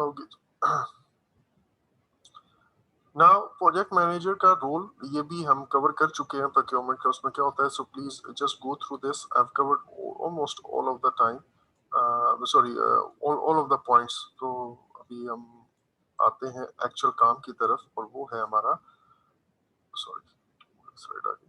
Okay. Now project manager का role ये भी हम कवर कर चुके हैं प्रोक्योरमेंट का। उसमें क्या होता है, so please just go through this. I have covered almost all of the time, sorry all of the points. तो अभी हम आते हैं एक्चुअल काम की तरफ, और वो है हमारा, सॉरी स्लाइड आ गई,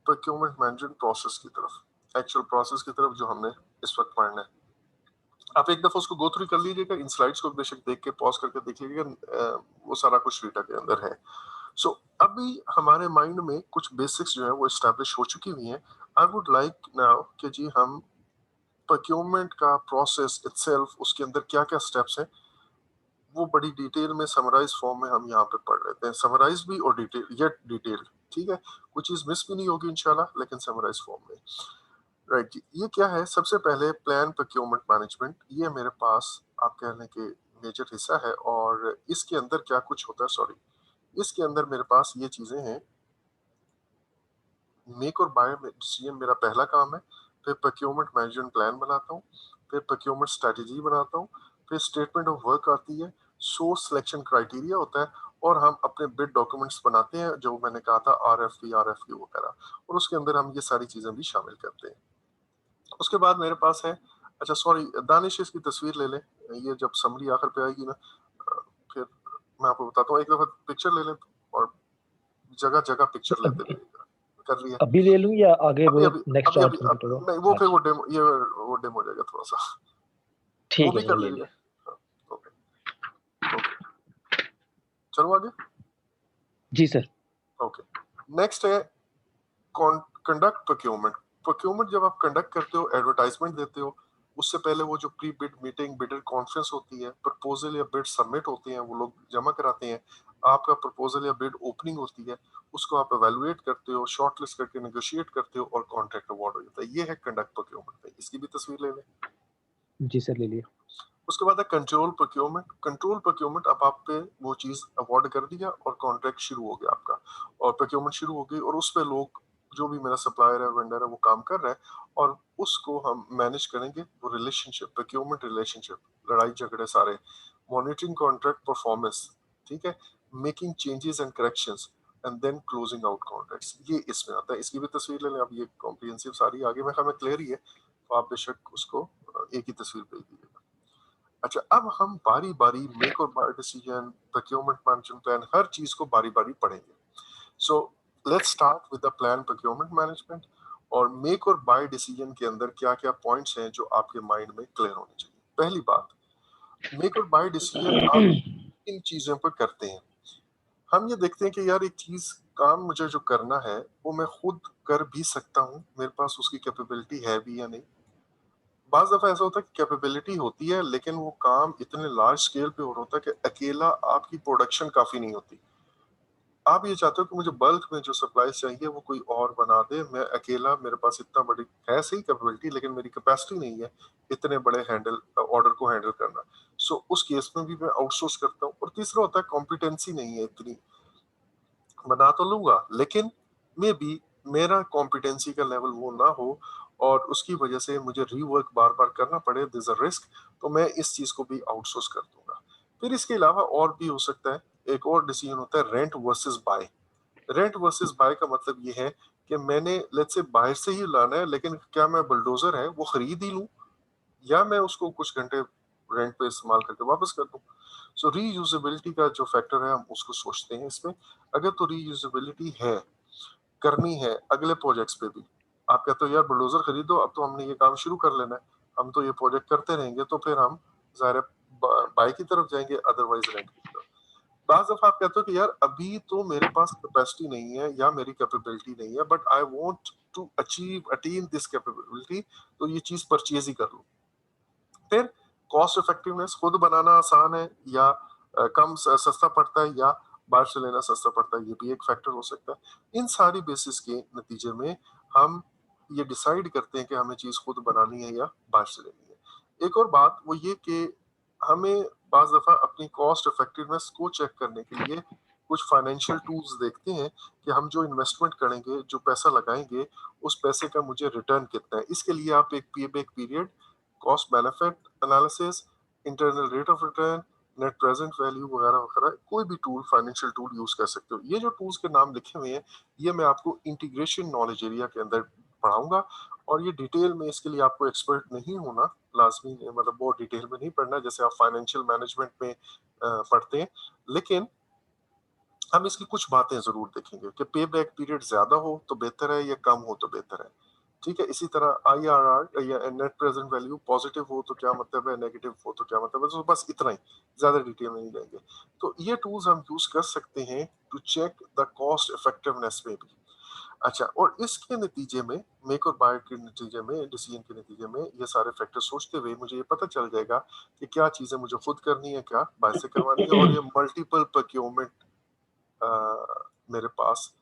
प्रोक्योरमेंट मैनेजमेंट प्रोसेस की तरफ, एक्चुअल प्रोसेस की तरफ जो हमने इस वक्त पढ़ना है। आप एक दफा उसको गो थ्रू कर लीजिएगा, इन स्लाइड्स को बेशक देख के पॉज करके देख लीजिएगा, वो सारा कुछ रीटा के अंदर है। सो अभी हमारे माइंड में कुछ बेसिक्स जो है वो एस्टैब्लिश हो चुकी हुई हैं। आई वुड लाइक नाउ कि जी हम प्रोक्योरमेंट का प्रोसेस इटसेल्फ, उसके अंदर क्या क्या स्टेप्स हैं, वो बड़ी डिटेल में समराइज फॉर्म में हम यहाँ पे पढ़ लेते हैं। समराइज भी और डिटेल, येट डिटेल, ठीक है, कुछ चीज मिस भी नहीं होगी इंशाल्लाह, लेकिन समराइज फॉर्म में। राइट जी, ये क्या है? सबसे पहले प्लान प्रोक्योरमेंट मैनेजमेंट, ये मेरे पास आप कह लें कि मेजर हिस्सा है। और इसके अंदर क्या कुछ होता है, सॉरी, इसके अंदर मेरे पास ये चीजें हैं। मेक और बाय डिसीजन मेरा पहला काम है, फिर प्रोक्योरमेंट मैनेजमेंट प्लान बनाता हूँ, फिर प्रोक्योरमेंट स्ट्रेटेजी बनाता हूँ, फिर स्टेटमेंट ऑफ वर्क आती है, सोर्स सिलेक्शन क्राइटेरिया होता है, और हम अपने बिड डॉक्यूमेंट्स बनाते हैं, जो मैंने कहा था RFP वगैरह, और उसके अंदर हम ये सारी चीजें भी शामिल करते हैं। उसके बाद मेरे पास है, अच्छा सॉरी दानिश, इसकी तस्वीर ले लें, ये जब समरी आखिर पे आएगी ना, फिर मैं आपको बताता हूँ। एक दफा पिक्चर ले लें, और जगह जगह पिक्चर लेते अभी रहिएगा। कर लिया? अभी ले लूं या आगे अभी वो अभी नेक्स्ट अभी चार्ट अभी में थोड़ा? नहीं, वो फिर अच्छा, वो डेमो हो जाएगा थोड़ा सा, वो ठीक भी है कर सर, ले लीजिएगा। लिया। हाँ, ओके ओके, चलो आगे। जी सर। ओके, नेक्स्ट है कंडक्ट प्रोक्योरमेंट। प्रोक्योरमेंट जब आप कंडक्ट करते हो, एडवर्टाइजमेंट देते हो, उससे पहले वो जो pre bid meeting, bidder conference होती है, प्रपोजल या बिड सबमिट होते हैं, वो लोग जमा कराते हैं, आपका प्रपोजल या बिड ओपनिंग होती है, उसको आप एवेलुएट करते हो, शॉर्टलिस्ट करके नेगोशिएट करते हो, और कॉन्ट्रैक्ट अवार्ड हो जाता है। ये है कंडक्ट प्रोक्योरमेंट। इसकी भी तस्वीर ले लें। जी सर, ले लिया। उसके बाद है कंट्रोल प्रोक्योरमेंट। कंट्रोल प्रोक्योरमेंट, अब आप पे वो चीज अवार्ड कर दिया और कॉन्ट्रैक्ट शुरू हो गया आपका, और प्रोक्योरमेंट शुरू हो गई, और उस पे लोग, जो भी मेरा सप्लायर है, वेंडर है, वो काम कर रहा है, और उसको हम मैनेज करेंगे। वो रिलेशनशिप, प्रोक्योरमेंट रिलेशनशिप, लड़ाई झगड़े सारे, मॉनिटरिंग कॉन्ट्रैक्ट परफॉर्मेंस, ठीक है, making changes and corrections, and then closing out contracts, ये इसमें आता है। इसकी भी तस्वीर ले लें। अब ये कॉम्प्रिहेंसिव सारी आगे में हमें क्लियर ही है, तो आप बेशक उसको एक ही तस्वीर भेज दीजिएगा। अच्छा, अब हम बारी बारी मेक और buy decision, procurement management plan, हर चीज को बारी बारी पढ़ेंगे। So let's start with the plan procurement management. और मेक और बाय डिसीजन के अंदर क्या क्या पॉइंट्स हैं जो आपके माइंड में क्लियर होने चाहिए? पहली बात, मेक और बाय डिसीजन आप इन चीजों पर करते हैं। हम ये देखते हैं कि यार एक चीज, काम मुझे जो करना है, वो मैं खुद कर भी सकता हूँ, मेरे पास उसकी कैपेबिलिटी है भी या नहीं। बाज दफा ऐसा होता है कि कैपेबिलिटी होती है, लेकिन वो काम इतने लार्ज स्केल पे हो रहा होता है कि अकेला आपकी प्रोडक्शन काफी नहीं होती। आप ये चाहते हो कि मुझे बल्क में जो सप्लाई चाहिए वो कोई और बना दे, मैं अकेला, मेरे पास इतना बड़ी है सही कैपेबिलिटी, लेकिन मेरी कैपेसिटी नहीं है इतने बड़े हैंडल ऑर्डर को हैंडल करना। सो उस केस में भी मैं आउटसोर्स करता हूँ। और तीसरा होता है कॉम्पिटेंसी नहीं है इतनी, बना तो लूंगा, लेकिन मे बी मेरा कॉम्पिटेंसी का लेवल वो ना हो, और उसकी वजह से मुझे रीवर्क बार बार करना पड़े, दिस अ रिस्क, तो मैं इस चीज को भी आउटसोर्स कर दूंगा। फिर इसके अलावा और भी हो सकता है, एक और डिसीजन होता है rent versus buy. Rent versus buy का मतलब ये है कि मैंने लेट्स से बाहर से ही लाना है, लेकिन क्या मैं बुलडोजर है वो खरीद ही लूं, या मैं उसको कुछ घंटे रेंट पे इस्तेमाल करके वापस कर दूं। सो रीयूजेबिलिटी का जो फैक्टर है, हम उसको सोचते हैं इसमें। अगर तो रीयूजेबिलिटी है, करनी है अगले प्रोजेक्ट्स पे भी, आप कहते हो यार बुलडोजर खरीदो, अब तो हमने ये काम शुरू कर लेना है, हम तो ये प्रोजेक्ट करते रहेंगे, तो फिर हम ज़ाहिर बाई की तरफ जाएंगे, अदरवाइज रेंट की तरफ। बाज दफा आप कहते हो कि यार अभी तो मेरे पास कैपेसिटी नहीं है या मेरी कैपेबिलिटी नहीं है, but I want to achieve attain this capability, तो ये चीज परचेज ही कर लूं। फिर कॉस्ट इफेक्टिवनेस, खुद बनाना आसान है या कम सस्ता पड़ता है, या बाहर से लेना सस्ता पड़ता है, ये भी एक फैक्टर हो सकता है। इन सारी बेसिस के नतीजे में हम ये डिसाइड करते हैं कि हमें चीज खुद बनानी है या बाहर से लेनी है। एक और बात वो ये कि हमें बाज दफा अपनी कॉस्ट इफेक्टिवनेस को चेक करने के लिए कुछ फाइनेंशियल टूल्स देखते हैं कि हम जो इन्वेस्टमेंट करेंगे, जो पैसा लगाएँगे, उस पैसे का मुझे रिटर्न कितना है। इसके लिए आप एक payback period, cost benefit analysis, internal rate of return, net present value वगैरह-वगैरह कोई भी टूल, फाइनेंशियल टूल यूज़ कर सकते हो। ये जो टूल्स के नाम लिखे हुए हैं, ये मैं आपको इंटीग्रेशन नॉलेज एरिया के अंदर पढ़ाऊँगा और ये डिटेल में इसके लिए आपको एक्सपर्ट नहीं होना, लाज़मी है, मतलब बहुत डिटेल में नहीं पढ़ना जैसे आप फाइनेंशियल मैनेजमेंट में पढ़ते हैं। लेकिन हम इसकी कुछ बातें ज़रूर देखेंगे कि पे बैक पीरियड ज़्यादा हो तो बेहतर है या कम हो तो बेहतर है। ठीक है? इसी तरह आईआरआर या नेट प्रेजेंट वैल्यू पॉजिटिव हो तो क्या मतलब है, नेगेटिव हो तो क्या मतलब है, तो बस इतना ही, ज़्यादा डिटेल में नहीं जाएँगे। तो ये टूल्स हम यूज़ कर सकते हैं to check the cost effectiveness में भी। अच्छा, और इसके नतीजे में, मेक और बाय के नतीजे में, डिसीजन के नतीजे में ये सारे फैक्टर सोचते हुए मुझे ये पता चल जाएगा कि क्या चीज़ें मुझे खुद करनी है, क्या बाय से करवानी है, और ये मल्टीपल प्रोक्योरमेंट मेरे पास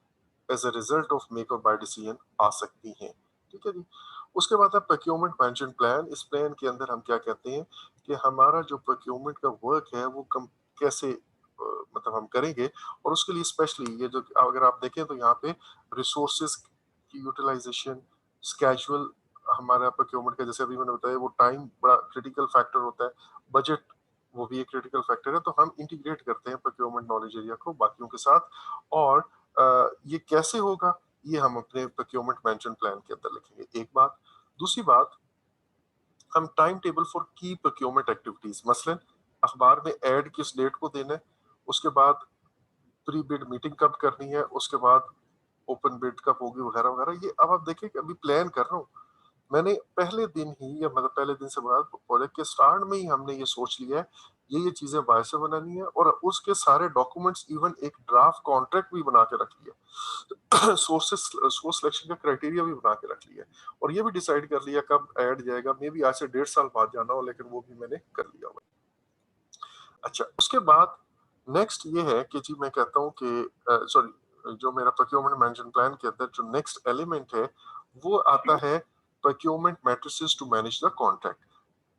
as a result of make और बाय डिसीजन आ सकती हैं। ठीक है जी। उसके बाद है प्रोक्योरमेंट मैनेजमेंट प्लान। इस प्लान के अंदर हम क्या कहते हैं कि हमारा जो प्रोक्योरमेंट का वर्क है वो कम कैसे मतलब हम करेंगे, और उसके लिए स्पेशली ये जो अगर आप देखें तो यहाँ पे रिसोर्सेज की यूटिलाइजेशन, स्केजुअल, हमारा प्रोक्योरमेंट का जैसे अभी मैंने बताया वो टाइम बड़ा क्रिटिकल फैक्टर होता है, बजट वो भी एक क्रिटिकल फैक्टर है, तो हम इंटीग्रेट करते हैं प्रोक्योरमेंट नॉलेज एरिया को बाकियों के साथ। और ये कैसे होगा, ये हम अपने प्रोक्योरमेंट मैनेजमेंट प्लान के अंदर लिखेंगे, एक बात। दूसरी बात, हम टाइम टेबल फॉर की प्रोक्योरमेंट एक्टिविटीज, मसलन अखबार में एड किस डेट को देना है, उसके बाद प्री बिड मीटिंग कब करनी है, उसके बाद ओपन बिड कब होगी वगैरह वगैरह। ये अब आप देखिए कि अभी प्लान कर रहा हूँ मैंने, पहले दिन ही, या मतलब पहले दिन से बाद प्रोजेक्ट के स्टार्ट में ही हमने ये सोच लिया है ये चीजें बाय से बनानी है, और उसके सारे डॉक्यूमेंट्स, इवन एक ड्राफ्ट कॉन्ट्रैक्ट भी बना के रख लिया, सोर्सेस सोर्स सिलेक्शन का क्राइटेरिया भी बना के रख लिया, और ये भी डिसाइड कर लिया कब ऐड जाएगा, मे बी आज से 1.5 साल बाद जाना हो, लेकिन वो भी मैंने कर लिया हुआ है। अच्छा, उसके बाद नेक्स्ट ये है कि जी मैं कहता हूँ कि सॉरी, जो मेरा प्रोक्योरमेंट मैनेजमेंट प्लान के अंदर जो नेक्स्ट एलिमेंट है वो आता है procurement matrices to manage the contract.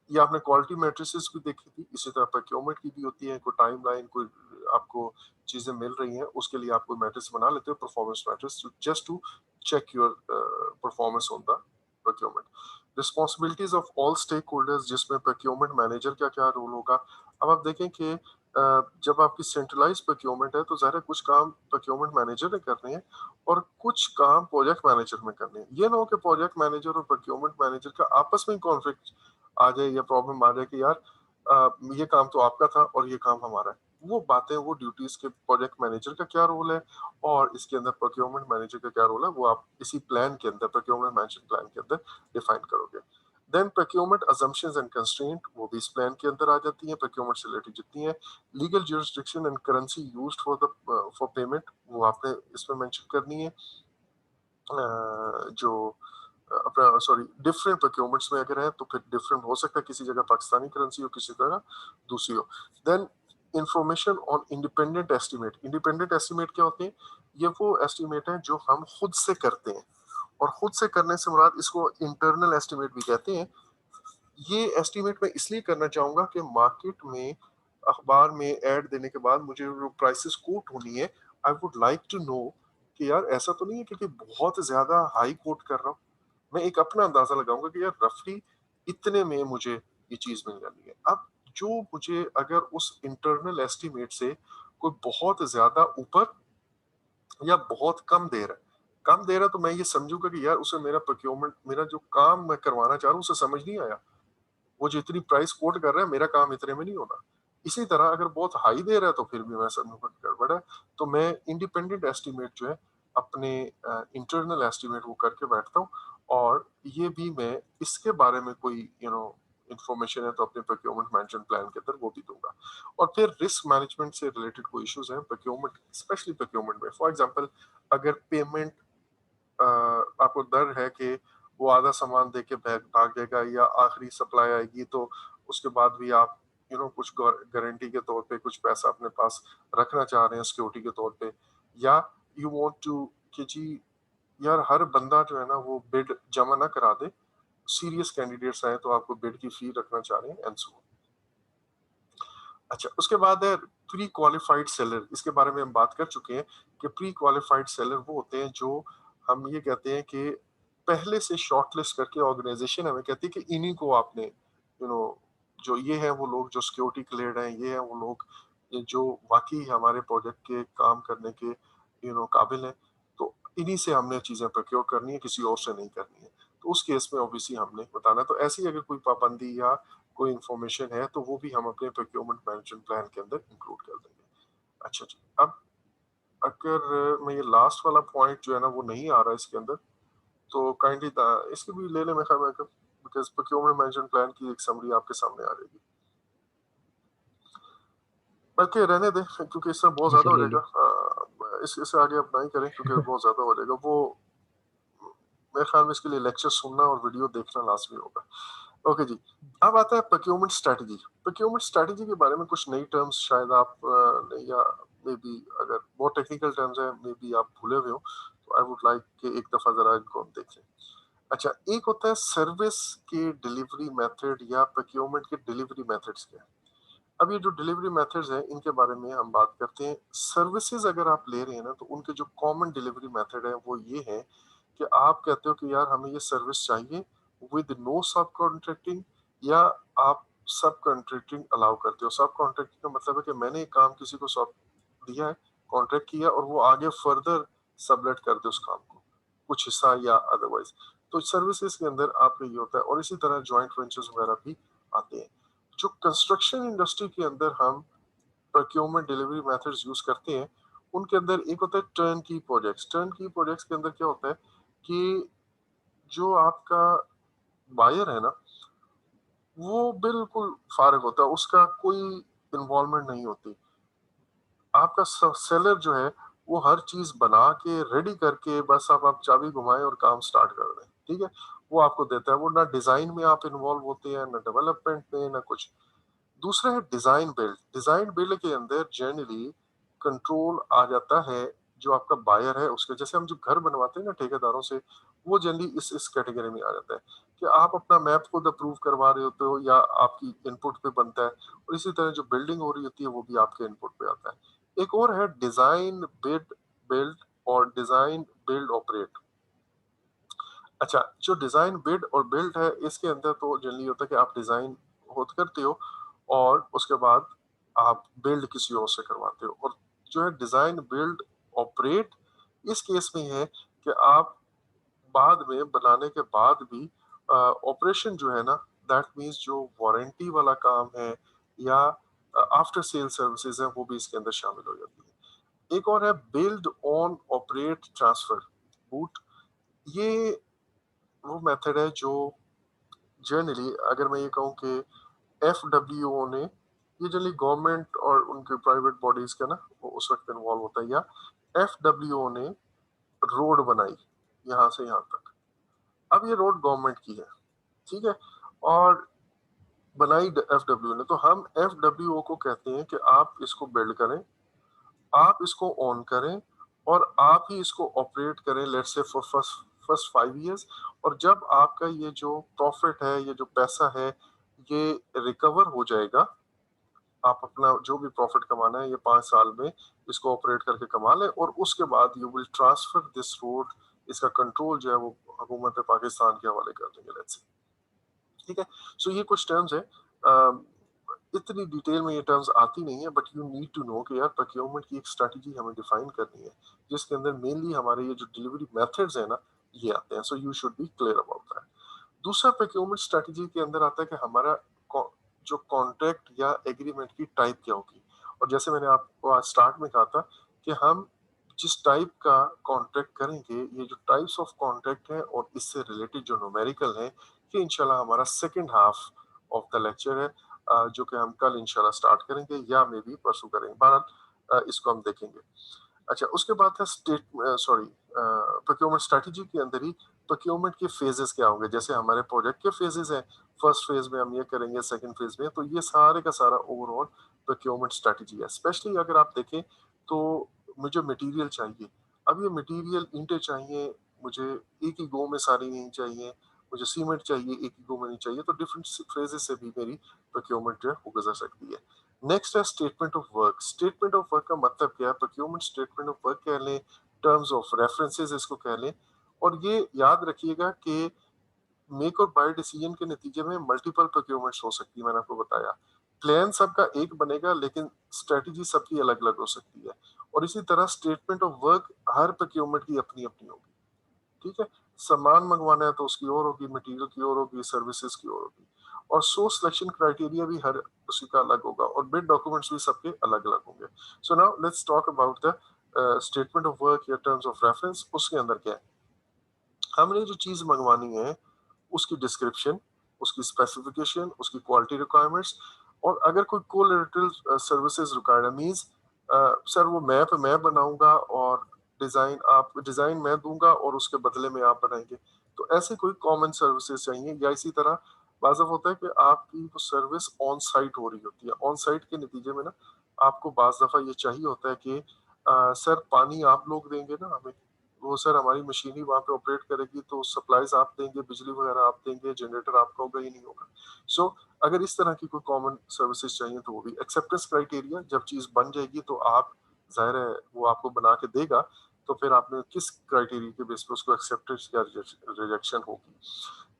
ये आपने क्वालिटी मैट्रिसेस भी देखी थी, इसी तरह प्रोक्योरमेंट की भी होती है, कोई टाइमलाइन, कोई आपको चीजें मिल रही हैं उसके लिए आप कोई मैट्रिक्स बना लेते हो, performance matrix, just to check your performance on the procurement. Responsibilities of all stake holders, जिसमें प्रोक्योरमेंट मैनेजर का क्या रोल होगा। अब आप देखें कि जब आपकी सेंट्रलाइज प्रोक्योरमेंट है तो ज़ाहिर है कुछ काम प्रोक्योरमेंट मैनेजर ने करने हैं और कुछ काम प्रोजेक्ट मैनेजर में करने हैं। ये ना हो कि प्रोजेक्ट मैनेजर और प्रोक्योरमेंट मैनेजर का आपस में कॉन्फ्लिक्ट आ जाए या प्रॉब्लम आ जाए कि यार ये काम तो आपका था और ये काम हमारा है। वो बातें, वो ड्यूटीज के प्रोजेक्ट मैनेजर का क्या रोल है और इसके अंदर प्रोक्योरमेंट मैनेजर का क्या रोल है, वो आप इसी प्लान के अंदर, प्रोक्योरमेंट मैनेजमेंट प्लान के अंदर डिफाइन करोगे। Then procurement assumptions and constraint, वो भी इस प्लान के अंदर आ जाती हैं, प्रोक्योरमेंट से रिलेटेड जितनी है। Legal jurisdiction and currency used for the for payment, वो आपने इसमें मेंशन करनी है। जो अपना सॉरी डिफरेंट प्रोक्योरमेंट्स में अगर है तो फिर डिफरेंट हो सकता है, किसी जगह पाकिस्तानी करेंसी हो, किसी जगह दूसरी हो। Then information on independent estimate. Independent estimate क्या होते हैं, ये वो एस्टिमेट है जो हम खुद से करते हैं, और खुद से करने से मुराद इसको इंटरनल एस्टिमेट भी कहते हैं। ये एस्टिमेट मैं इसलिए करना चाहूंगा कि मार्केट में अखबार में ऐड देने के बाद मुझे जो प्राइसेस कोट होनी है, I would like to know कि यार ऐसा तो नहीं है कि बहुत ज्यादा हाई कोट कर रहा हूँ। मैं एक अपना अंदाजा लगाऊंगा कि यार रफली इतने में मुझे ये चीज मिल जानी है। अब जो मुझे अगर उस इंटरनल एस्टिमेट से कोई बहुत ज्यादा ऊपर या बहुत कम दे रहा है, कम दे रहा है तो मैं ये समझूंगा कि यार उसे मेरा प्रोक्योरमेंट, मेरा जो काम मैं करवाना चाह रहा हूँ उसे समझ नहीं आया। वो जो इतनी प्राइस कोट कर रहा है मेरा काम इतने में नहीं होना। इसी तरह अगर बहुत हाई दे रहा है तो फिर भी मैं समझूंगा कि गड़बड़ है। तो मैं इंडिपेंडेंट एस्टिमेट जो है अपने इंटरनल एस्टिमेट वो करके बैठता हूँ, और ये भी मैं इसके बारे में कोई इंफॉर्मेशन है तो अपने प्रोक्योरमेंट मैनेजमेंट प्लान के अंदर वो भी दूंगा। और फिर रिस्क मैनेजमेंट से रिलेटेड कोई इश्यूज हैं प्रोक्योरमेंट, स्पेशली प्रोक्योरमेंट में, फॉर एग्जांपल अगर पेमेंट आपको डर है कि वो आधा सामान दे के भाग भाग जाएगा, या आखिरी सप्लाई आएगी तो उसके बाद भी आप कुछ गारंटी के तौर पे कुछ पैसा अपने पास रखना चाह रहे हैं सिक्योरिटी के तौर पे, या यू वांट टू कि जी यार हर बंदा जो है ना वो बिड जमा ना करा दे, सीरियस कैंडिडेट्स आए तो आपको बिड की फी रखना चाह रहे हैं, एंड सो। अच्छा, उसके बाद है प्री क्वालिफाइड सेलर। इसके बारे में हम बात कर चुके हैं कि प्री क्वालिफाइड सेलर वो होते हैं जो हम ये कहते हैं कि पहले से शॉर्टलिस्ट करके ऑर्गेनाइजेशन हमें कहती है कि इन्हीं को आपने जो ये हैं वो लोग जो सिक्योरिटी क्लियर्ड हैं, ये हैं वो लोग ये जो वाकई हमारे प्रोजेक्ट के काम करने के काबिल हैं, तो इन्हीं से हमने चीजें प्रोक्योर करनी है, किसी और से नहीं करनी है। तो उस केस में ऑब्वियसली हमने बताना है। तो ऐसी अगर कोई पाबंदी या कोई इंफॉर्मेशन है तो वो भी हम अपने प्रोक्योरमेंट मैनेजमेंट प्लान के अंदर इंक्लूड कर देंगे। अच्छा जी, अब अगर मैं ये लास्ट वाला पॉइंट जो है ना वो नहीं आ रहा है इसके अंदर, तो काइंडली इसकी भी ले लें मेरे ख्याल में, बिकॉज प्रोक्योरमेंट मैनेजमेंट प्लान की एक समरी आपके सामने आ जाएगी। बल्कि रहने दें क्योंकि इससे बहुत जी ज्यादा सर, हो ले जाएगा। लिया। इससे आगे आप नहीं करें क्योंकि बहुत ज्यादा हो जाएगा वो। मेरे ख्याल में इसके लिए लेक्चर सुनना और वीडियो देखना लाजमी होगा। ओके जी, अब आता है प्रोक्योरमेंट स्ट्रेटजी। प्रोक्योरमेंट स्ट्रेटजी के बारे में कुछ नई टर्म्स शायद आप नहीं, या मे बी अगर बहुत टेक्निकल टर्म्स हैं मे बी आप भूले हुए हो, तो आई वुड लाइक कि एक दफा जरा इनको हम देख लें। अच्छा, एक होता है सर्विस के डिलीवरी मेथड या प्रोक्योरमेंट के डिलीवरी मेथड्स क्या है। अब ये जो डिलीवरी मेथड्स हैं इनके बारे में हम बात करते हैं। सर्विसेज अगर आप ले रहे हैं ना तो उनके जो कॉमन डिलीवरी मेथड है वो ये है कि आप कहते हो कि यार हमें ये सर्विस चाहिए विद नो सब कॉन्ट्रैक्टिंग, या आप सब कॉन्ट्रैक्टिंग अलाउ करते हो। सब कॉन्ट्रैक्टिंग का मतलब है कि मैंने एक काम किसी को सौंप दिया है, कॉन्ट्रैक्ट किया, और वो आगे फर्दर सबलेट कर दे उस काम को, कुछ हिस्सा या अदरवाइज। तो सर्विसेज के अंदर आपका ये होता है, और इसी तरह जॉइंट वेंचर्स वगैरह भी आते हैं। जो कंस्ट्रक्शन इंडस्ट्री के अंदर हम प्रोक्योरमेंट डिलीवरी मेथड्स यूज करते हैं, उनके अंदर एक होता है टर्न की प्रोजेक्ट्स। टर्न की प्रोजेक्ट्स के अंदर क्या होता है कि जो आपका बायर है ना वो बिल्कुल फारिग होता है, उसका कोई इन्वॉल्वमेंट नहीं होती। आपका सेलर जो है वो हर चीज बना के रेडी करके बस आप चाबी घुमाएं और काम स्टार्ट कर दें, ठीक है। वो आपको देता है, वो ना डिजाइन में आप इन्वॉल्व होते हैं, ना डेवलपमेंट में, ना कुछ। दूसरा है डिजाइन बिल्ड। डिजाइन बिल्ड के अंदर जनरली कंट्रोल आ जाता है जो आपका बायर है उसके। जैसे हम जो घर बनवाते हैं ना ठेकेदारों से, वो जनरली इस कैटेगरी में आ जाता है कि आप अपना मैप खुद अप्रूव करवा रहे होते हो या आपकी इनपुट पे बनता है, और इसी तरह जो बिल्डिंग हो रही होती है वो भी आपके इनपुट पे आता है। एक और है डिजाइन बिड बिल्ड और डिजाइन बिल्ड ऑपरेट। अच्छा, जो डिजाइन बिड और बिल्ड है इसके अंदर तो जनरली होता है कि आप डिजाइन खुद करते हो और उसके बाद आप बिल्ड किसी और से करवाते हो। और जो है डिजाइन बिल्ड ऑपरेट, इस केस में है कि आप बाद में बनाने के बाद भी ऑपरेशन जो है ना, दैट मींस जो वारंटी वाला काम है या आफ्टर सेल सर्विसेज है वो भी इसके अंदर शामिल हो जाती है। एक और है build on operate transfer boot. ये वो मेथड है जो जनरली अगर मैं ये कहूँ कि एफडब्ल्यूओ ने, ये जनरली गवर्नमेंट और उनके प्राइवेट बॉडीज का ना वो उस वक्त इन्वॉल्व होता है, या एफडब्ल्यूओ ने रोड बनाई यहाँ से यहाँ तक। अब ये रोड गवर्नमेंट की है, ठीक है, और बनाई एफडब्ल्यू ने, तो हम एफडब्ल्यूओ को कहते हैं कि आप इसको बिल्ड करें, आप इसको ऑन करें, और आप ही इसको ऑपरेट करें, let's say for first first 5 years. और जब आपका ये जो प्रॉफिट है, ये जो पैसा है, ये रिकवर हो जाएगा, आप अपना जो भी प्रॉफिट कमाना है ये 5 साल में इसको ऑपरेट करके कमा लें, और उसके बाद you will transfer this road, इसका कंट्रोल जो है वो हुकूमत पाकिस्तान के हवाले कर देंगे, लेट्स से, ठीक है। सो ये कुछ टर्म्स है। इतनी डिटेल में ये टर्म्स आती नहीं है, but you need to know कि यार प्रोक्योरमेंट की एक स्ट्रेटजी हमें डिफाइन करनी है जिसके अंदर मेनली हमारे ये जो डिलीवरी मेथड्स है ना ये आते हैं। So you should be clear about that. दूसरा प्रोक्योरमेंट स्ट्रेटजी के अंदर आता है कि हमारा जो कॉन्ट्रैक्ट या एग्रीमेंट की टाइप क्या होगी। और जैसे मैंने आपको आज स्टार्ट में कहा था कि हम जिस टाइप का कॉन्ट्रैक्ट करेंगे, ये जो टाइप्स ऑफ कॉन्ट्रैक्ट है और इससे रिलेटेड जो न्यूमेरिकल है, ये इंशाल्लाह हमारा second half of the lecture है, जो कि हम कल इंशाल्लाह स्टार्ट करेंगे या मे बी परसों करेंगे। बहरहाल इसको हम देखेंगे। अच्छा, उसके बाद है स्टेट सॉरी प्रोक्योरमेंट स्ट्रेटजी के अंदर ही प्रोक्योरमेंट के फेजेस क्या होंगे। जैसे हमारे प्रोजेक्ट के फेजेस हैं, फर्स्ट फेज में हम ये करेंगे, सेकंड फेज में, तो ये सारे का सारा ओवरऑल प्रोक्योरमेंट स्ट्रेटजी है। स्पेशली अगर आप देखें तो मुझे मटेरियल चाहिए, अब ये मटेरियल ईंटें चाहिए, मुझे एक ही गो में सारी नहीं चाहिए, मुझे सीमेंट चाहिए एक ही गो में नहीं चाहिए, तो डिफरेंट फेजेस से भी मेरी प्रोक्योरमेंट जो है वो गुजर सकती है। नेक्स्ट है statement of work. Statement of work का मतलब क्या है? प्रोक्योरमेंट स्टेटमेंट ऑफ वर्क कह लें, टर्म्स ऑफ रेफरेंसेस इसको कह लें, और ये याद रखिएगा कि मेक और बाय डिसीजन के नतीजे में मल्टीपल प्रोक्योरमेंट्स हो सकती है। मैंने आपको बताया प्लान सबका एक बनेगा, लेकिन स्ट्रेटजी सबकी अलग अलग हो सकती है। और इसी तरह statement of work her procurement की अपनी अपनी होगी। ठीक है, सामान मंगवाना है तो उसकी और होगी, मटेरियल की और होगी, सर्विसेज की और होगी। और सोर्स सिलेक्शन क्राइटेरिया भी हर उसी का अलग होगा, और बिड डॉक्यूमेंट्स भी सबके अलग अलग होंगे। So now let's talk about the statement of work या टर्म्स ऑफ रेफरेंस। उसके अंदर क्या है? हमने जो चीज मंगवानी है उसकी डिस्क्रिप्शन, उसकी स्पेसिफिकेशन, उसकी क्वालिटी रिक्वायरमेंट्स, और अगर कोई कोलैटरल सर्विसेज रिक्वायर्ड है, मींस सर वो मैप मैं बनाऊंगा और डिजाइन मैं दूंगा और उसके बदले में आप बनाएंगे, तो ऐसे कोई कॉमन सर्विसेज चाहिए। या इसी तरह बाज़ होता है कि आपकी वो सर्विस ऑन साइट हो रही होती है, ऑन साइट के नतीजे में ना आपको बाज दफा ये चाहिए होता है कि सर पानी आप लोग देंगे ना हमें, वो सर हमारी मशीन ही वहाँ पे ऑपरेट करेगी, तो सप्लाईज आप देंगे, बिजली वगैरह आप देंगे, जनरेटर आपका होगा ही नहीं होगा। सो अगर इस तरह की कोई कॉमन सर्विसेज चाहिए तो वो भी एक्सेप्टेंस क्राइटेरिया, जब चीज बन जाएगी तो आप, जाहिर है वो आपको बना के देगा, तो फिर आपने किस क्राइटेरिया के बेस पे उसको एक्सेप्टेंस या रिजेक्शन होगी।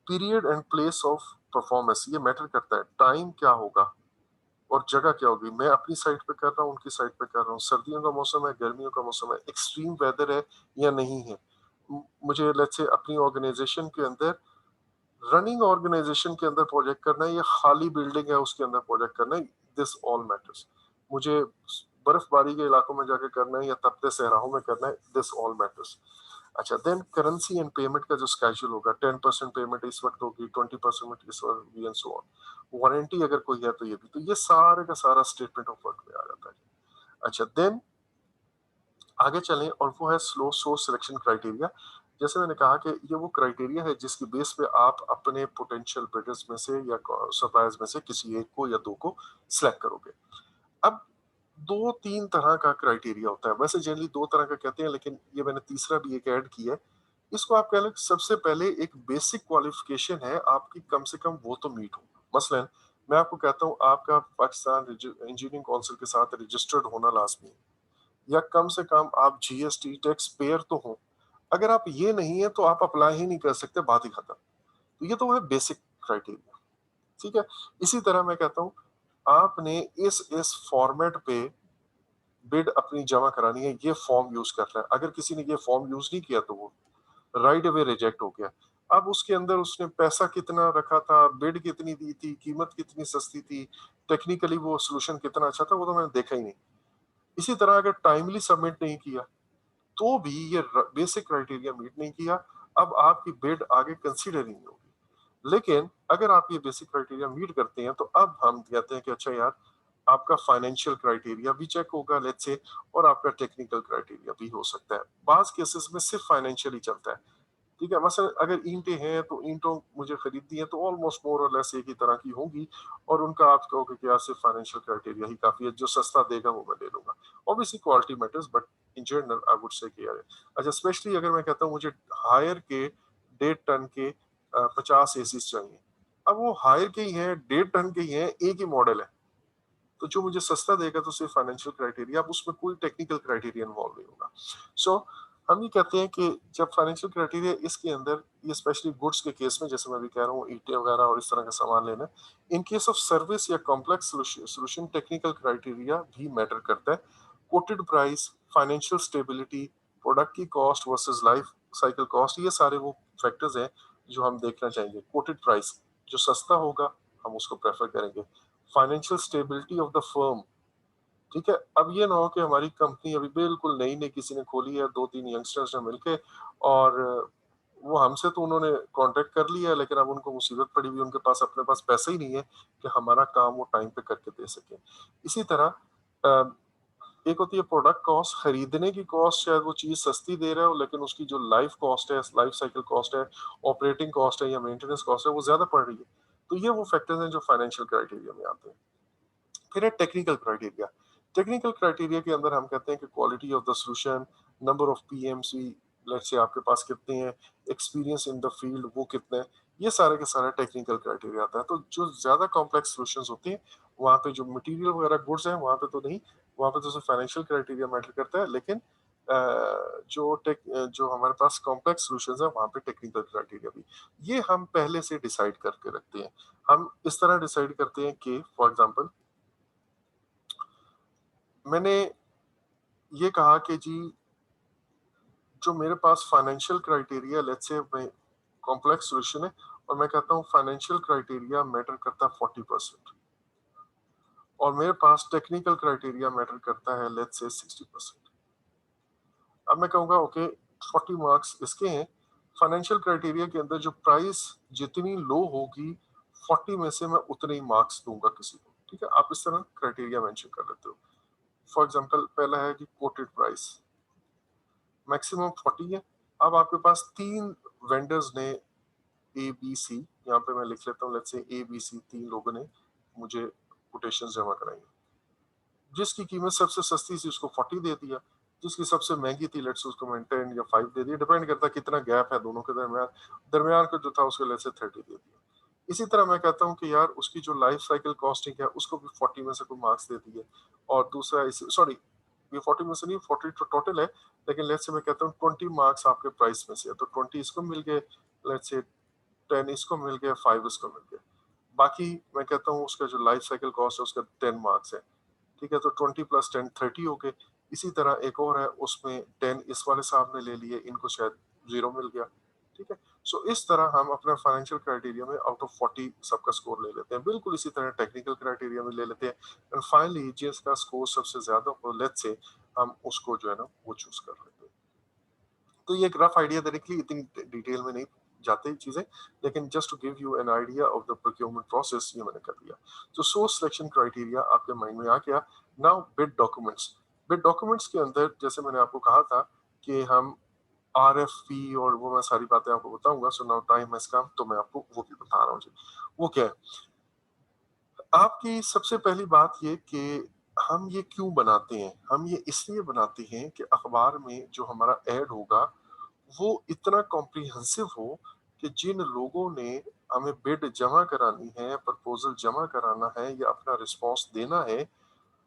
Period and place of performance ये मैटर करता है, टाइम क्या होगा और जगह क्या होगी। मैं अपनी साइट पे कर रहा हूँ, उनकी साइट पे कर रहा हूँ, सर्दियों का मौसम है, गर्मियों का मौसम है, एक्सट्रीम वेदर है या नहीं है। मुझे लेट्स से अपनी ऑर्गेनाइजेशन के अंदर, रनिंग ऑर्गेनाइजेशन के अंदर प्रोजेक्ट करना है या खाली बिल्डिंग है उसके अंदर प्रोजेक्ट करना है, दिस ऑल मैटर्स। मुझे बर्फबारी के इलाकों में जाके करना है या तपते सहराओं में करना है, दिस ऑल मैटर्स। अच्छा, देन करेंसी एंड पेमेंट का जो स्केड्यूल होगा, 10% पेमेंट इस वक्त होगी, 20% इस वक्त होगी, एंड सो ऑन। वारंटी अगर कोई है तो ये भी, तो ये सारे का सारा स्टेटमेंट ऑफ वर्क में आ जाता है। अच्छा, देन आगे चलें, और वो है स्लो सोर्स सिलेक्शन क्राइटेरिया। जैसे मैंने कहा कि ये वो क्राइटेरिया है जिसकी बेस पे आप अपने पोटेंशियल बिडर्स में से या सप्लायर्स में से किसी एक को या दो को सिलेक्ट करोगे। अब दो तीन तरह का क्राइटेरिया होता है, वैसे जनरली दो तरह का कहते हैं, लेकिन ये मैंने तीसरा भी एक ऐड किया है। इसको आप कह लें, सबसे पहले एक बेसिक क्वालिफिकेशन है आपकी, कम से कम वो तो मीट हो। मसलन मैं आपको कहता हूँ आपका पाकिस्तान इंजीनियरिंग काउंसिल के साथ रजिस्टर्ड होना लाजमी है, या कम से कम आप जीएसटी टैक्स पेयर तो हो। अगर आप ये नहीं है तो आप अप्लाई ही नहीं कर सकते, बात ही खत्म। तो ये तो है बेसिक क्राइटेरिया। ठीक है, इसी तरह मैं कहता हूँ आपने इस फॉर्मेट पे बिड अपनी जमा करानी है, ये फॉर्म यूज कर रहा है। अगर किसी ने ये फॉर्म यूज नहीं किया तो वो राइट अवे रिजेक्ट हो गया। अब उसके अंदर उसने पैसा कितना रखा था, बिड कितनी दी थी, कीमत कितनी सस्ती थी, टेक्निकली वो सोल्यूशन कितना अच्छा था, वो तो मैंने देखा ही नहीं। इसी तरह अगर टाइमली सबमिट नहीं किया तो भी ये बेसिक क्राइटेरिया मीट नहीं किया, अब आपकी बिड आगे कंसीडर ही नहीं होगी। लेकिन अगर आप ये बेसिक क्राइटेरिया मीट करते हैं तो अब हम कहते हैं कि अच्छा यार, आपका फाइनेंशियल क्राइटेरिया भी चेक होगा लेट्स से, और आपका टेक्निकल क्राइटेरिया भी हो सकता है। बाज केसेस में सिर्फ फाइनेंशियल ही चलता है। ठीक है, मसलन अगर ईंटें हैं तो ईंटों मुझे खरीदनी है तो ऑलमोस्ट मोर और लेस एक ही तरह की होंगी, और उनका आप कहोगे कि यार सिर्फ फाइनेंशियल क्राइटेरिया ही काफी है, जो सस्ता देगा वो मैं ले लूंगा। Obviously quality matters, but in general I would say कि यार, अच्छा स्पेशली अगर मैं कहता हूँ मुझे हायर के 1.5 टन के 50 एसीज चाहिए, अब वो हायर के ही हैं, 1.5 टन के ही हैं, एक ही मॉडल है, तो जो मुझे सस्ता देगा तो सिर्फ फाइनेंशियल क्राइटेरिया, अब उसमें कोई टेक्निकल क्राइटेरिया इन्वॉल्व नहीं होगा। सो हम ये कहते हैं कि जब फाइनेंशियल क्राइटेरिया इसके अंदर, ये स्पेशली गुड्स के केस में, जैसे मैं भी कह रहा हूँ ईंटें वगैरह और इस तरह का सामान लेना, इन केस ऑफ सर्विस या कॉम्प्लेक्स सोल्यूशन टेक्निकल क्राइटेरिया भी मैटर करता है। Quoted price, financial stability, product की cost versus life cycle cost, ये सारे वो फैक्टर्स हैं जो हम देखना चाहेंगे। कोटेड प्राइस, जो सस्ता होगा हम उसको प्रेफर करेंगे। Financial stability of the firm, ठीक है, अब ये ना हो कि हमारी कंपनी अभी बिल्कुल नई नई किसी ने खोली है, दो तीन यंगस्टर्स ने मिलके, और वो हमसे तो उन्होंने कांटेक्ट कर लिया है, लेकिन अब उनको मुसीबत पड़ी हुई, उनके पास अपने पास पैसा ही नहीं है कि हमारा काम वो टाइम पे करके दे सके। इसी तरह एक होती है प्रोडक्ट कॉस्ट, खरीदने की कॉस्ट, शायद वो चीज सस्ती दे रहा हो लेकिन उसकी जो लाइफ कॉस्ट है, लाइफ साइकिल कॉस्ट है, ऑपरेटिंग कॉस्ट है या मेंटेनेंस कॉस्ट है, वो ज्यादा पड़ रही है। तो ये वो फैक्टर्स हैं जो फाइनेंशियल क्राइटेरिया में आते हैं। फिर है टेक्निकल क्राइटेरिया। टेक्निकल क्राइटेरिया के अंदर हम कहते हैं कि quality of the solution, number of PMC, let's say आपके पास कितने हैं, एक्सपीरियंस इन द फील्ड वो कितने हैं, ये सारे के सारे टेक्निकल क्राइटेरिया आता है। तो जो ज्यादा कॉम्प्लेक्स सॉल्यूशंस होती हैं वहाँ पे जो मटेरियल वगैरह गुड्स हैं वहाँ पे तो नहीं, वहाँ पे तो सिर्फ फाइनेंशियल क्राइटेरिया मैटर करता है, लेकिन जो हमारे पास कॉम्प्लेक्स सॉल्यूशंस है वहाँ पे टेक्निकल क्राइटेरिया भी, ये हम पहले से डिसाइड करके रखते हैं। हम इस तरह डिसाइड करते हैं कि फॉर एग्जांपल मैंने ये कहा कि जी जो मेरे पास फाइनेंशियल क्राइटेरिया लेट्स से कॉम्प्लेक्स सॉल्यूशन है और मैं कहता हूँ फाइनेंशियल क्राइटेरिया मैटर करता है 40% और मेरे पास टेक्निकल क्राइटेरिया मैटर करता है लेट्स से 60%। अब मैं कहूँगा ओके 40 मार्क्स इसके हैं, फाइनेंशियल क्राइटेरिया के अंदर जो प्राइस जितनी लो होगी 40 में से मैं उतने ही मार्क्स दूंगा किसी को, ठीक है। आप इस तरह क्राइटेरिया मेंशन कर लेते हो। फॉर एग्जांपल पहला है कि कोटेड प्राइस मैक्सिमम 40 है। अब आपके पास तीन वेंडर्स ने ए बी सी, यहाँ पे मैं लिख लेता हूँ let's say A B C, तीन लोगों ने मुझे कोटेशन जमा कराई। जिसकी कीमत सबसे सस्ती थी उसको 40 दे दिया, जिसकी सबसे महंगी थी लेट्स उसको मैं 10 या 5 दे दिया, डिपेंड करता है कितना गैप है दोनों के दरमियान। दरमियान का जो था उसको लेट्स से 30 दे दिया। इसी तरह मैं कहता हूँ कि यार उसकी जो लाइफ साइकिल कॉस्टिंग है उसको भी 40 में से कोई मार्क्स दे दिए। और दूसरा सॉरी, ये 40 में से नहीं, 40 तो टोटल है, लेकिन लेट्स से मैं कहता हूँ 20 मार्क्स आपके प्राइस में से है, तो 20 इसको मिल गए, लेट्स से 10 इसको मिल गया, 5 इसको मिल गया। बाकी मैं कहता हूँ उसका जो लाइफ साइकिल कॉस्ट है उसका 10 मार्क्स है, ठीक है। तो 20 प्लस 10 30 हो गए। इसी तरह एक और है उसमें 10 इस वाले साहब ने ले लिए, इनको शायद 0 मिल गया, ठीक है। सो इस तरह हम अपना फाइनेंशियल क्राइटेरिया में आउट ऑफ 40 सबका स्कोर ले लेते हैं। बिल्कुल इसी तरह टेक्निकल क्राइटेरिया में ले लेते हैं एंड फाइनली जिसका स्कोर सबसे ज्यादा हो लेट्स से हम उसको जो है ना वो चूज कर लेते हैं। तो ये एक रफ आइडिया देने के लिए, इतनी डिटेल में नहीं जाते चीजें, लेकिन just to give you an idea of the procurement process ये मैंने कर दिया। तो सोर्स सिलेक्शन क्राइटेरिया आपके माइंड में आ गया। Now bid documents. Bid documents के अंदर जैसे मैंने आपको कहा था कि हम आरएफपी और वो मैं सारी बातें आपको बताऊंगा, so now time has come, तो मैं आपको वो भी बता रहा हूँ जी। वो क्या है, आपकी सबसे पहली बात ये कि हम ये क्यों बनाते हैं। हम ये इसलिए बनाते हैं कि अखबार में जो हमारा एड होगा वो इतना कॉम्प्रिहेंसिव हो कि जिन लोगों ने हमें बिड जमा करानी है, प्रपोजल जमा कराना है या अपना रिस्पांस देना है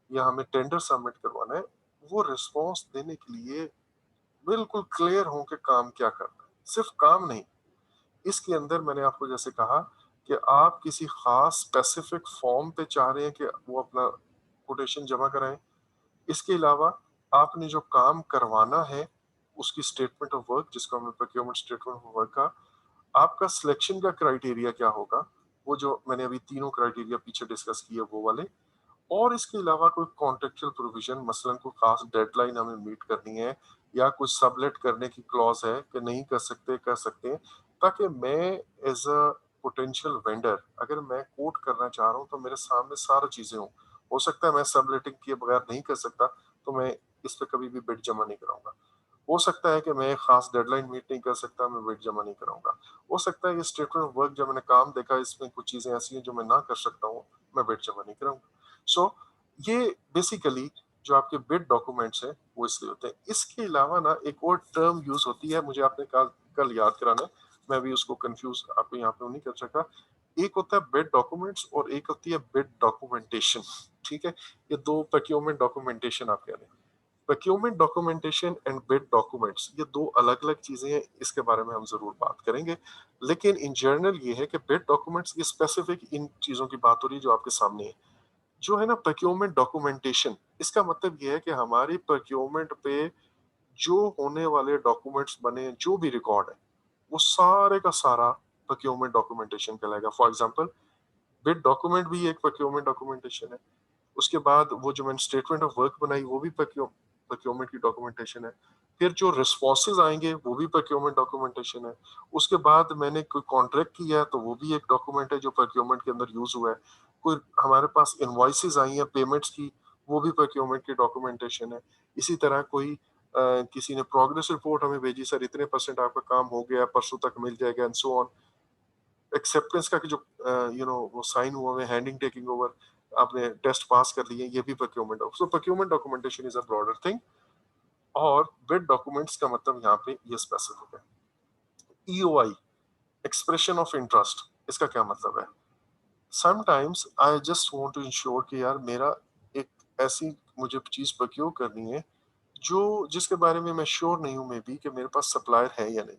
या हमें टेंडर सबमिट करवाना है, वो रिस्पांस देने के लिए बिल्कुल क्लियर हो कि काम क्या करना है। सिर्फ काम नहीं, इसके अंदर मैंने आपको जैसे कहा कि आप किसी खास स्पेसिफिक फॉर्म पे चाह रहे हैं कि वो अपना कोटेशन जमा कराएं। इसके अलावा आपने जो काम करवाना है उसकी स्टेटमेंट ऑफ वर्क, जिसको हमने प्रोक्योरमेंट स्टेटमेंट ऑफ वर्क का, आपका सिलेक्शन का क्राइटेरिया क्या होगा, वो जो मैंने अभी तीनों क्राइटेरिया पीछे डिस्कस किए वो वाले। और इसके अलावा कोई कॉन्ट्रेक्चुअल प्रोविजन, मसलन कोई खास डेडलाइन हमें मीट करनी है या कुछ सबलेट करने की क्लॉज है कि नहीं कर सकते कर सकते हैं, ताकि मैं एज अ पोटेंशियल वेंडर अगर मैं कोट करना चाह रहा हूँ तो मेरे सामने सारी चीजें हो सकता है मैं सबलेटिंग किए बगैर नहीं कर सकता, तो मैं इस पे कभी भी बिड जमा नहीं कराऊंगा। हो सकता है कि मैं एक खास डेडलाइन मीट नहीं कर सकता, मैं बिड जमा नहीं कराऊंगा। हो सकता है ये स्टेटमेंट ऑफ वर्क जब मैंने काम देखा इसमें कुछ चीजें ऐसी हैं जो मैं ना कर सकता हूँ, मैं बिड जमा नहीं कराऊंगा। सो ये बेसिकली जो आपके बिड डॉक्यूमेंट्स हैं वो इसलिए होते हैं। इसके अलावा ना एक और टर्म यूज होती है, मुझे आपने कल कल याद कराना है, मैं भी उसको कंफ्यूज आपको यहाँ पे नहीं कर सका। एक होता है बिड डॉक्यूमेंट्स और एक होती है बिड डॉक्यूमेंटेशन, ठीक है। ये दो प्रोक्योरमेंट डॉक्यूमेंटेशन आप कह रहे हैं। Procurement documentation and bid documents ये दो अलग अलग चीजें हैं, इसके बारे में हम जरूर बात करेंगे। लेकिन इन जनरल ये है कि बिड डॉक्यूमेंट्स ये स्पेसिफिक इन चीजों की बात हो रही है जो आपके सामने है। जो है ना प्रोक्योरमेंट डॉक्यूमेंटेशन, इसका मतलब ये है कि हमारी प्रोक्योरमेंट पे जो होने वाले डॉक्यूमेंट्स बने, जो भी रिकॉर्ड है, वो सारे का सारा प्रोक्योरमेंट डॉक्यूमेंटेशन कहलाएगा। फॉर एग्जांपल बिड डॉक्यूमेंट भी एक प्रोक्योरमेंट डॉक्यूमेंटेशन है। उसके बाद वो जो मैंने स्टेटमेंट ऑफ वर्क बनाई वो भी प्रोक्योरमेंट की डॉक्यूमेंटेशन है। फिर जो रिस्पॉन्सेज आएंगे वो भी प्रोक्योरमेंट डॉक्यूमेंटेशन है। उसके बाद मैंने कोई कॉन्ट्रैक्ट किया है तो वो भी एक डॉक्यूमेंट है जो प्रोक्योरमेंट के अंदर यूज हुआ है। कोई हमारे पास इनवॉइसेज आई हैं पेमेंट्स की, वो भी प्रोक्योरमेंट की डॉक्यूमेंटेशन है। इसी तरह कोई किसी ने प्रोग्रेस रिपोर्ट हमें भेजी, सर इतने परसेंट आपका काम हो गया, परसों तक मिल जाएगा एंड सो ऑन। एक्सेप्टेंस का कि जो वो साइन हुआ है, हैंडिंग टेकिंग ओवर, आपने टेस्ट पास कर लिए, ये भी procurement. So procurement documentation is a broader thing. और बिड डॉक्यूमेंट्स का मतलब यहाँ पे ये स्पेसिफिक है। ईओआई, एक्सप्रेशन ऑफ इंटरेस्ट, इसका क्या मतलब है। Sometimes I just want to ensure कि यार मेरा एक ऐसी मुझे चीज प्रोक्योर करनी है जो जिसके बारे में मैं श्योर नहीं हूं मे बी कि मेरे पास सप्लायर है या नहीं।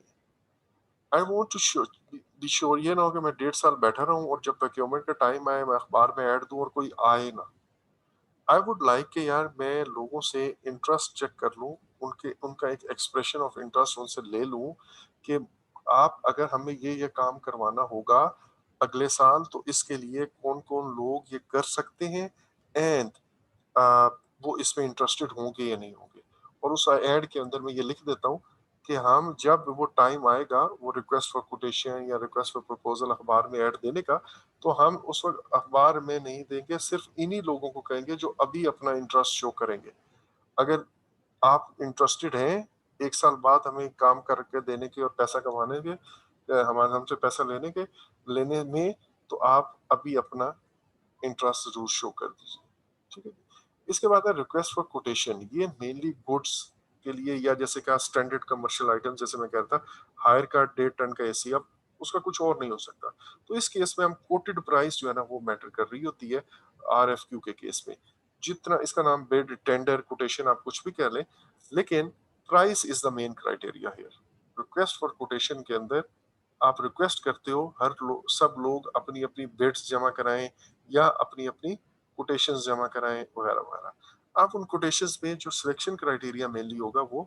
I want to sure be sure, ये ना हो कि मैं 1.5 साल बैठा रहूं और जब प्रोक्योरमेंट का टाइम आए मैं अखबार में ऐड दूं और कोई आए ना। आई वुड लाइक कि यार मैं लोगों से इंटरेस्ट चेक कर लूं, उनके उनका एक एक्सप्रेशन ऑफ इंटरेस्ट उनसे ले लूं कि आप अगर हमें ये काम करवाना होगा अगले साल तो इसके लिए कौन कौन लोग ये कर सकते हैं एंड वो इसमें इंटरेस्टेड होंगे या नहीं होंगे। और उस एड के अंदर मैं ये लिख देता हूँ कि हम जब वो टाइम आएगा वो रिक्वेस्ट फॉर कोटेशन या रिक्वेस्ट फॉर प्रपोजल अखबार में ऐड देने का, तो हम उस वक्त अखबार में नहीं देंगे, सिर्फ इन्हीं लोगों को कहेंगे जो अभी अपना इंटरेस्ट शो करेंगे। अगर आप इंटरेस्टेड हैं 1 साल बाद हमें काम करके देने के और पैसा कमाने के, हमारे हमसे पैसा लेने में, तो आप अभी अपना इंटरेस्ट जरूर शो कर दीजिए। ठीक है। इसके बाद है रिक्वेस्ट फॉर कोटेशन। ये मेनली गुड्स के लिए या जैसे कहा स्टैंडर्ड कमर्शियल आइटम, जैसे मैं कह रहा था हायर का 1.5 टन का एसी, अब उसका कुछ और नहीं हो सकता, तो इस केस में हम कोटेड प्राइस जो है ना वो मैटर कर रही होती है आरएफक्यू के केस में। जितना इसका नाम बिड टेंडर कोटेशन आप कुछ भी कह लें, लेकिन price is the main criteria here. Request for quotation के अंदर आप रिक्वेस्ट करते हो सब लोग अपनी अपनी बिड्स जमा कराएं या अपनी अपनी कोटेशंस जमा कराएं वगैरह वगैरह। आप उन कोटेशंस में जो सिलेक्शन क्राइटेरिया मेनली होगा वो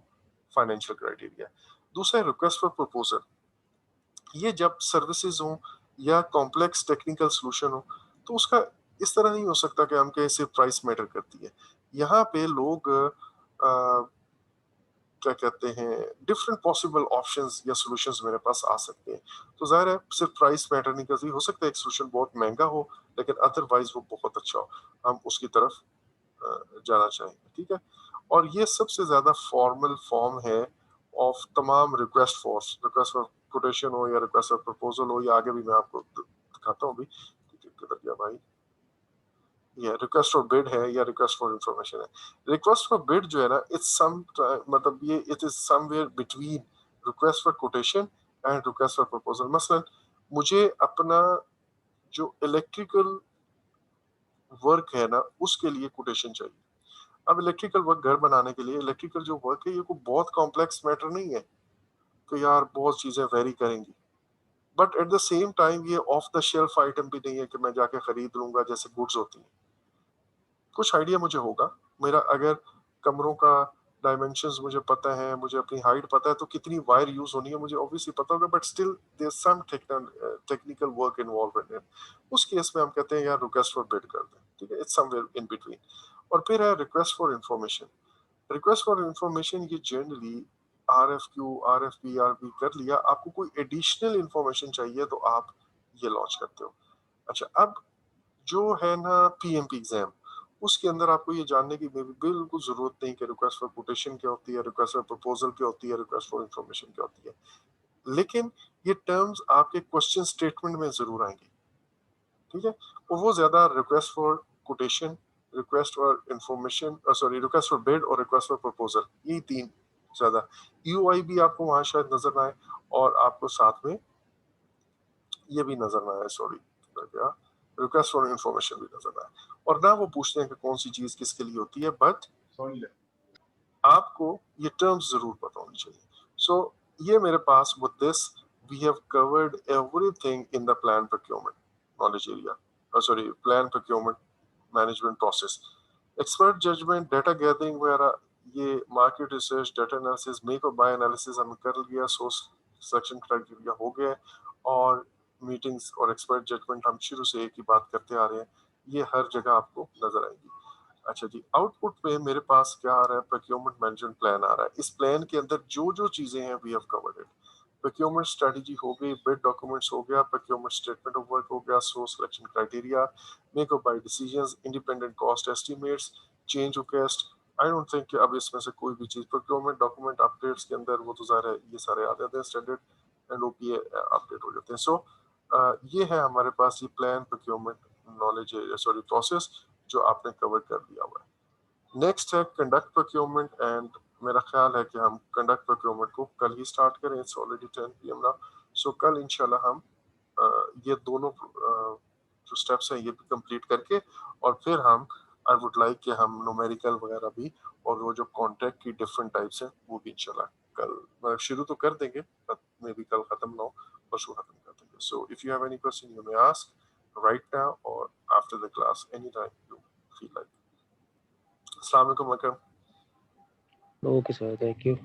फाइनेंशियल क्राइटेरिया। दूसरा रिक्वेस्ट फॉर प्रपोजल। ये जब सर्विसेज हो या कॉम्प्लेक्स टेक्निकल सॉल्यूशन हो तो उसका इस तरह नहीं हो सकता कि हम कैसे प्राइस मैटर करती है। यहाँ पे लोग क्या कहते हैं डिफरेंट पॉसिबल ऑप्शंस या सॉल्यूशंस मेरे पास आ सकते हैं। तो जाहिर है सिर्फ प्राइस मैटर नहीं करती, हो सकता है एक सॉल्यूशन बहुत महंगा हो लेकिन अदरवाइज वो बहुत अच्छा हो, हम उसकी तरफ जाना चाहेंगे। ठीक है। और ये सबसे ज्यादा फॉर्मल फॉर्म है ऑफ तमाम रिक्वेस्ट फॉर कोटेशन हो या रिक्वेस्ट फॉर प्रपोजल हो, या आगे भी मैं आपको दिखाता हूँ अभी किधर गया भाई, ये रिक्वेस्ट फॉर बिड है या रिक्वेस्ट फॉर इंफॉर्मेशन है। रिक्वेस्ट फॉर बिड जो है ना इट्स सम मतलब ये it is somewhere between request for quotation and request for proposal. मसलन मुझे अपना जो इलेक्ट्रिकल वर्क है ना उसके लिए कोटेशन चाहिए। अब इलेक्ट्रिकल वर्क घर बनाने के लिए इलेक्ट्रिकल जो वर्क है ये कोई बहुत कॉम्प्लेक्स मैटर नहीं है कि यार बहुत चीजें वेरी करेंगी, but at the same time ये ऑफ द शेल्फ आइटम भी नहीं है कि मैं जाके खरीद लूंगा जैसे गुड्स होती हैं। कुछ आइडिया मुझे होगा, मेरा अगर कमरों का डायमेंशंस मुझे पता है, मुझे अपनी हाइट पता है, तो कितनी वायर यूज होनी है मुझे ऑब्वियसली पता होगा, but still there some technical work involve in it. उस केस में हम कहते हैं यार रिक्वेस्ट फॉर बिड कर दें। ठीक है, इट्स समवेयर इन बिटवीन। और फिर है request for information. Request for information ये जनरली आरएफक्यू आरएफपी आरपी कर लिया, आपको कोई एडिशनल इंफॉर्मेशन चाहिए तो आप ये लॉन्च करते हो। अच्छा, अब जो है ना पीएमपी एग्जाम, उसके अंदर आपको ये जानने की बिल्कुल जरूरत नहीं कि रिक्वेस्ट फॉर कोटेशन क्या होती है, रिक्वेस्ट फॉर प्रपोजल क्या होती है, रिक्वेस्ट फॉर इंफॉर्मेशन क्या होती है, लेकिन ये टर्म्स आपके क्वेश्चन स्टेटमेंट में जरूर आएंगी। ठीक है। और वो ज्यादा request for quotation, request for information sorry request for bid और रिक्वेस्ट फॉर प्रपोजल, ये तीन ज्यादा। यूआई भी आपको वहां शायद नजर ना आए और आपको साथ में ये भी नजर ना आए, सॉरी क्या, रिक्वेस्ट फॉर इंफॉर्मेशन भी नजर ना आए। और ना वो पूछते हैं कि कौन सी चीज किसके लिए होती है, बट आपको ये टर्म्स जरूर पता होनी चाहिए। सो ये मेरे पास with this we have covered everything in the plan procurement knowledge area, sorry plan procurement management process. Expert judgement, data gathering वगैरह, ये market research, data analysis, make और बाय एनालिसिस हमने कर लिया, सोर्स सिलेक्शन क्राइटेरिया हो गया, और meetings और एक्सपर्ट जजमेंट हम शुरू से एक ही बात करते आ रहे हैं, ये हर जगह आपको नजर आएंगी। अच्छा जी, आउटपुट पे मेरे पास क्या आ रहा है, प्रोक्योरमेंट मैनेजमेंट प्लान आ रहा है। इस प्लान के अंदर जो जो चीजें हैं we have covered it. Procurement strategy हो गई, बिड डॉक्यूमेंट्स हो गया, प्रोक्योरमेंट स्टेटमेंट ऑफ वर्क हो गया, सोर्स सिलेक्शन क्राइटेरिया, मेक और buy decisions, independent cost estimates, change request. I don't think कि अब इसमें से कोई भी चीज प्रोक्योरमेंट डॉक्यूमेंट अपडेट्स के अंदर वो तो ज़ाहिर है ये सारे आ जाते हैं स्टैंडर्ड एंड ओपीए अपडेट हो जाते हैं। सो ये है हमारे पास ये plan procurement knowledge sorry process जो आपने कवर कर दिया हुआ है। नेक्स्ट है कंडक्ट प्रोक्योरमेंट, एंड मेरा ख्याल है कि हम कंडक्ट प्रोक्योरमेंट को कल ही स्टार्ट करें, इट्स ऑलरेडी 10 PM नाउ। सो कल इंशाल्लाह हम ये दोनों जो स्टेप्स हैं ये भी कंप्लीट करके और फिर हम आई वुड लाइक कि हम न्यूमेरिकल वगैरह भी और वो जो कॉन्ट्रैक्ट की डिफरेंट टाइप्स हैं वो भी इंशाल्लाह कल शुरू तो कर देंगे, मे बी कल खत्म ना हो, परसों खत्म कर देंगे. So if you have any question you may ask right now or after the class anytime you feel like. Assalamu alaikum. Okay sir, thank you.